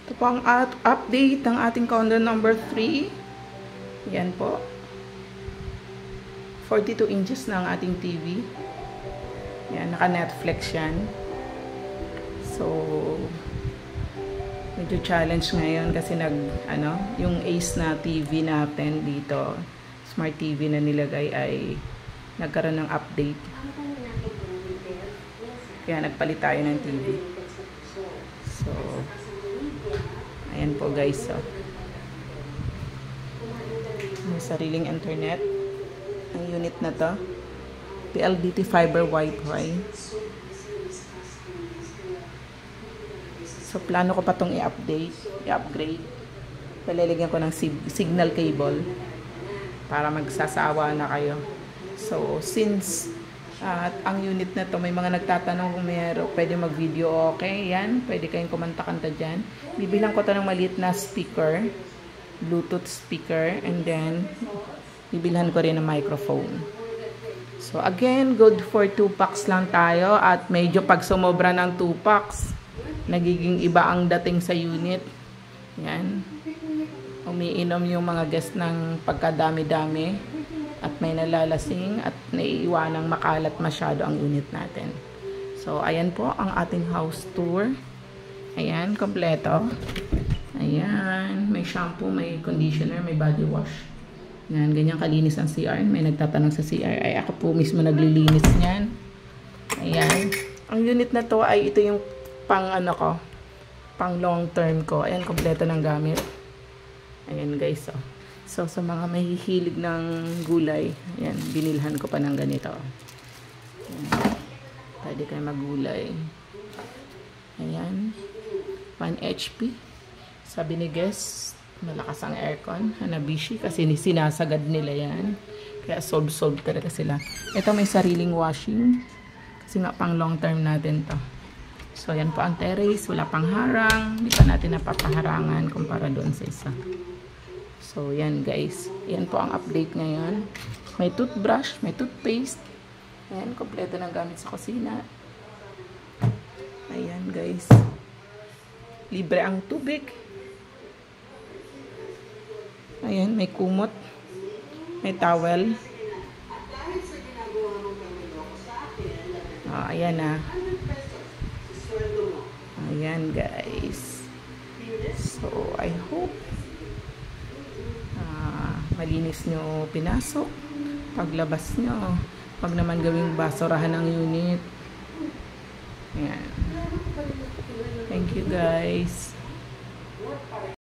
Ito po ang update ng ating condo number 3. Yan po. 42 inches na ang ating TV. Yan, naka-Netflix yan. So, medyo challenge ngayon kasi yung Ace na TV natin dito, Smart TV na nilagay ay nagkaroon ng update. Kaya nagpalit tayo ng TV. So, ayan po guys. So, may sariling internet. Ang unit na to. PLDT Fiber Wi-Fi. So, plano ko pa itong i-upgrade. Palalagyan ko ng signal cable para magsasawa na kayo. So, since ang unit na to, may mga nagtatanong kung pwede mag-video, okay, yan, pwede kayong kumanta-kanta dyan. Bibilang ko to ng maliit na speaker, Bluetooth speaker, and then bibilhan ko rin ng microphone. So again, good for 2 packs lang tayo, at medyo pag sumobra ng 2 packs, nagiging iba ang dating sa unit. Yan. Umiinom yung mga guest ng pagkadami-dami. At may nalalasing at naiiwanang makalat masyado ang unit natin. So, ayan po ang ating house tour. Ayan, kompleto. Ayan, may shampoo, may conditioner, may body wash. Ayan, ganyan kalinis ang CR. May nagtatanong sa CR. Ay, ako po mismo naglilinis niyan. Ayan. Ang unit na to ay ito yung pang long term ko. Ayan, kompleto ng gamit. Ayan guys, oh. So, sa mga mahihilig ng gulay, ayan, binilhan ko pa ng ganito. Ayan. Pwede kayo maggulay. Ayan. 1 HP. Sabi ni guest, malakas ang aircon. Hanabishi, kasi sinasagad nila yan. Kaya solve talaga sila. Ito may sariling washing. Kasi nga pang long term natin to. So, ayan po ang terrace. Wala pang harang. Hindi pa natin napapaharangan kumpara doon sa isa. So, yan guys. Yan po ang update ngayon. May toothbrush, may toothpaste. Ayan, kompleto ng gamit sa kusina. Ayan guys. Libre ang tubig. Ayan, may kumot. May towel. Ayan na. Ayan guys. So, I hope malinis nyo pinasok. Paglabas nyo, pag naman gawing basurahan ng unit. Ayan. Thank you guys.